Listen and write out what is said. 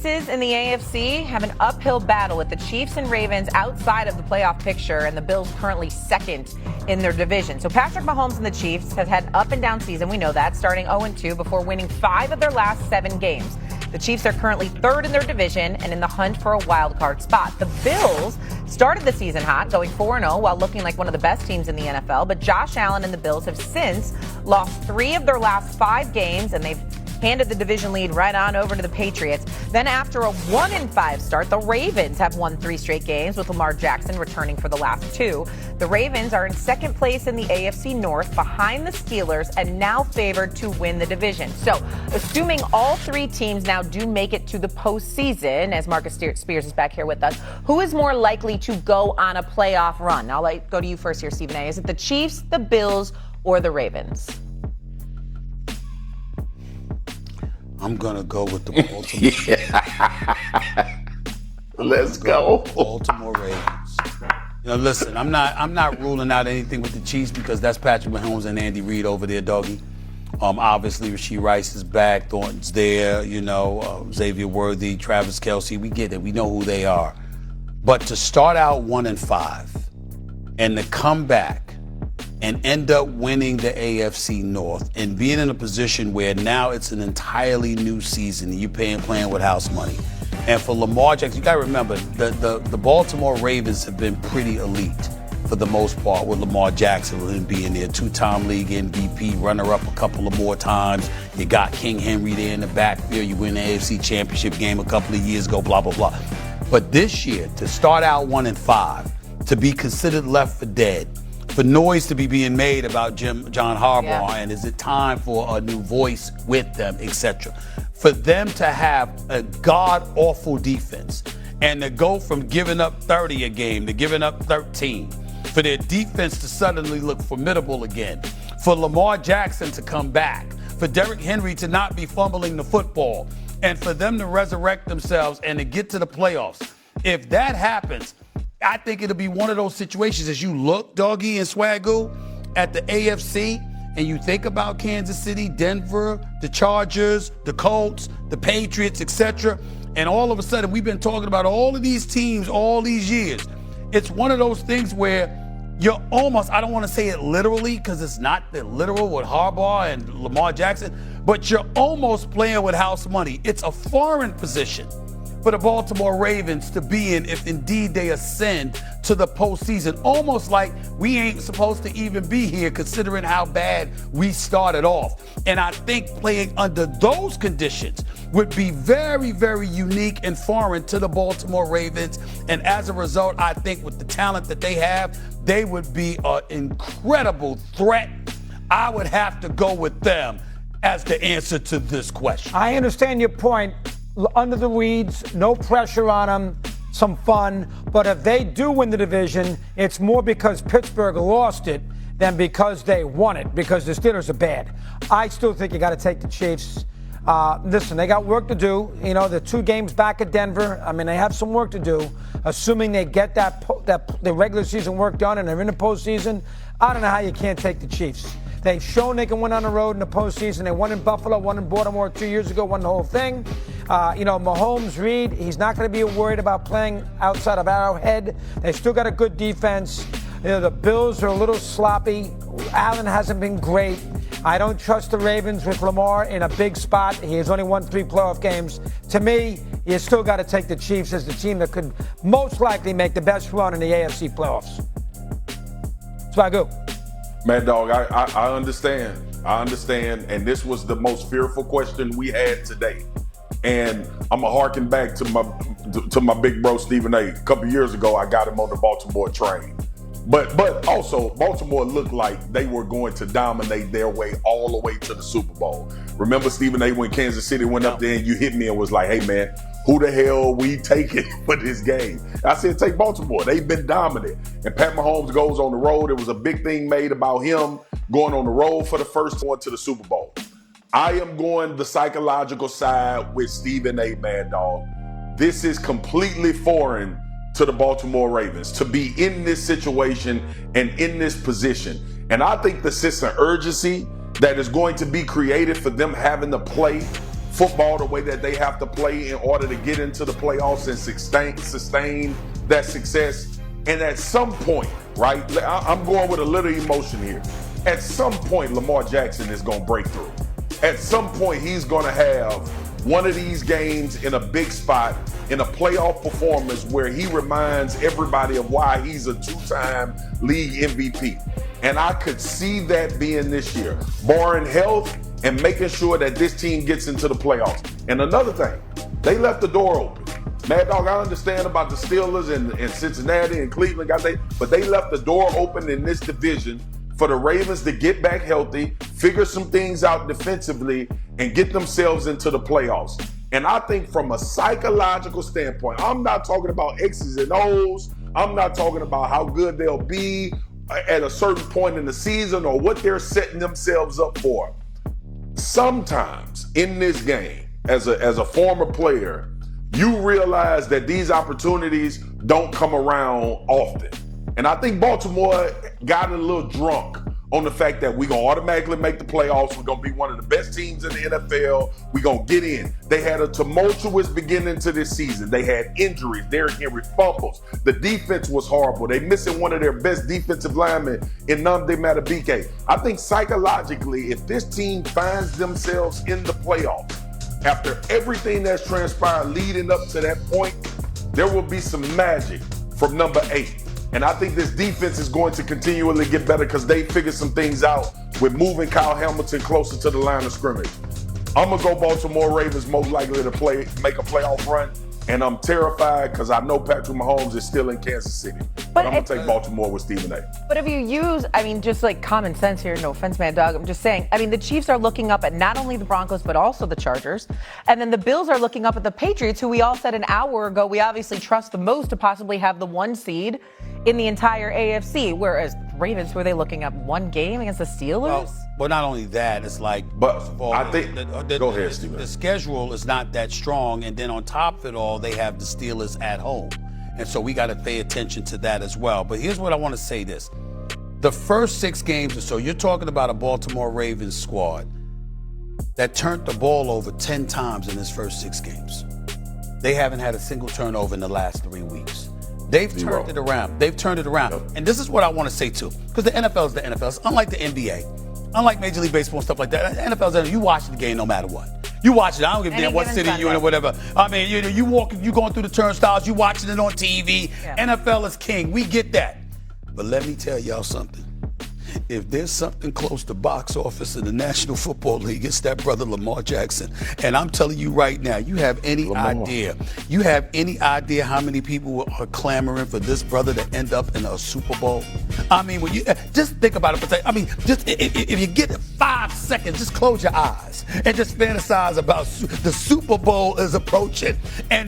In the AFC have an uphill battle with the Chiefs and Ravens outside of the playoff picture, and the Bills currently second in their division. So Patrick Mahomes and the Chiefs have had up and down season. We know that, starting 0-2 before winning 5 of their last 7 games. The Chiefs are currently third in their division and in the hunt for a wild card spot. The Bills started the season hot, going 4-0 while looking like one of the best teams in the NFL. But Josh Allen and the Bills have since lost 3 of their last 5 games, and they've handed the division lead right on over to the Patriots. Then after a 1-5 start, the Ravens have won 3 straight games, with Lamar Jackson returning for the last 2. The Ravens are in second place in the AFC North behind the Steelers and now favored to win the division. So assuming all 3 teams now do make it to the postseason, as Marcus Spears is back here with us, who is more likely to go on a playoff run? I'll go to you first here, Stephen A. Is it the Chiefs, the Bills, or the Ravens? I'm going to go with the Baltimore. Let's go. Baltimore Ravens. You know, listen, I'm not ruling out anything with the Chiefs because that's Patrick Mahomes and Andy Reid over there, doggy. Obviously, Rashee Rice is back. Thornton's there. You know, Xavier Worthy, Travis Kelce. We get it. We know who they are. But to start out 1-5 and to come back and end up winning the AFC North and being in a position where now it's an entirely new season and you're playing with house money. And for Lamar Jackson, you got to remember, the Baltimore Ravens have been pretty elite for the most part with Lamar Jackson, with him being there, 2-time league MVP, runner-up a couple of more times. You got King Henry there in the backfield. You win the AFC Championship game a couple of years ago, blah, blah, blah. But this year, to start out 1-5, to be considered left for dead, for noise to be being made about John Harbaugh, and is it time for a new voice with them, etc. For them to have a god-awful defense and to go from giving up 30 a game to giving up 13, for their defense to suddenly look formidable again, for Lamar Jackson to come back, for Derrick Henry to not be fumbling the football, and for them to resurrect themselves and to get to the playoffs. If that happens, I think it'll be one of those situations as you look, Doggy and Swagoo, at the AFC and you think about Kansas City, Denver, the Chargers, the Colts, the Patriots, etc. And all of a sudden, we've been talking about all of these teams all these years. It's one of those things where you're almost, I don't want to say it literally because it's not the literal with Harbaugh and Lamar Jackson, but you're almost playing with house money. It's a foreign position for the Baltimore Ravens to be in if indeed they ascend to the postseason. Almost like we ain't supposed to even be here considering how bad we started off. And I think playing under those conditions would be very, very unique and foreign to the Baltimore Ravens. And as a result, I think with the talent that they have, they would be an incredible threat. I would have to go with them as the answer to this question. I understand your point. Under the weeds, no pressure on them, some fun. But if they do win the division, it's more because Pittsburgh lost it than because they won it, because the Steelers are bad. I still think you got to take the Chiefs. Listen, they got work to do. You know, the 2 games back at Denver. I mean, they have some work to do. Assuming they get the regular season work done and they're in the postseason, I don't know how you can't take the Chiefs. They've shown they can win on the road in the postseason. They won in Buffalo, won in Baltimore 2 years ago, won the whole thing. Mahomes, Reid, he's not going to be worried about playing outside of Arrowhead. They still got a good defense. You know, the Bills are a little sloppy. Allen hasn't been great. I don't trust the Ravens with Lamar in a big spot. He has only won 3 playoff games. To me, you still got to take the Chiefs as the team that could most likely make the best run in the AFC playoffs. Swagoo. Mad Dog, I understand. I understand. And this was the most fearful question we had today. And I'm going to harken back to my big bro, Stephen A. A couple years ago, I got him on the Baltimore train. But also, Baltimore looked like they were going to dominate their way all the way to the Super Bowl. Remember, Stephen A., when Kansas City went up there and you hit me and was like, hey, man, who the hell we taking for this game? I said, take Baltimore. They've been dominant. And Pat Mahomes goes on the road. There was a big thing made about him going on the road for the first one to the Super Bowl. I am going the psychological side with Stephen A., Mad Dog. This is completely foreign to the Baltimore Ravens to be in this situation and in this position. And I think the sense of urgency that is going to be created for them having to play football the way that they have to play in order to get into the playoffs and sustain that success. And at some point, right, I'm going with a little emotion here. At some point, Lamar Jackson is going to break through. At some point, he's going to have one of these games in a big spot, in a playoff performance where he reminds everybody of why he's a two-time league MVP. And I could see that being this year, barring health and making sure that this team gets into the playoffs. And another thing, they left the door open. Mad Dog, I understand about the Steelers and Cincinnati and Cleveland, but they left the door open in this division for the Ravens to get back healthy, figure some things out defensively, and get themselves into the playoffs. And I think from a psychological standpoint, I'm not talking about X's and O's. I'm not talking about how good they'll be at a certain point in the season or what they're setting themselves up for. Sometimes in this game, as a former player, you realize that these opportunities don't come around often. And I think Baltimore got a little drunk on the fact that we're going to automatically make the playoffs. We're going to be one of the best teams in the NFL. We're going to get in. They had a tumultuous beginning to this season. They had injuries. Derrick Henry fumbles. The defense was horrible. They missing one of their best defensive linemen in Nnamdi Madubuike. I think psychologically, if this team finds themselves in the playoffs, after everything that's transpired leading up to that point, there will be some magic from number 8. And I think this defense is going to continually get better because they figured some things out with moving Kyle Hamilton closer to the line of scrimmage. I'm going to go Baltimore Ravens most likely to make a playoff run. And I'm terrified because I know Patrick Mahomes is still in Kansas City. But I'm going to take Baltimore with Stephen A. But if you use, just like common sense here, no offense, Mad Dog, I'm just saying, the Chiefs are looking up at not only the Broncos, but also the Chargers. And then the Bills are looking up at the Patriots, who we all said an hour ago we obviously trust the most to possibly have the 1 seed in the entire AFC. Whereas Ravens, were they looking up one game against the Steelers? Well, not only that, it's like, but first of all, I think, go ahead, Stephen. The schedule is not that strong, and then on top of it all, they have the Steelers at home. And so we got to pay attention to that as well. But here's what I want to say this. The first 6 games or so, you're talking about a Baltimore Ravens squad that turned the ball over 10 times in its first 6 games. They haven't had a single turnover in the last 3 weeks. They've turned it around. Yep. And this is what I want to say, too, because the NFL is the NFL. It's unlike the NBA. Unlike Major League Baseball and stuff like that, NFL's you watch the game no matter what. You watch it. I don't give a damn what city you're in or whatever. You going through the turnstiles, you watching it on TV. Yeah. NFL is king. We get that. But let me tell y'all something. If there's something close to box office in the National Football League, it's that brother Lamar Jackson. And I'm telling you right now, you have any idea how many people are clamoring for this brother to end up in a Super Bowl? When you just think about it for a second. Just if you get 5 seconds, just close your eyes and just fantasize about the Super Bowl is approaching. And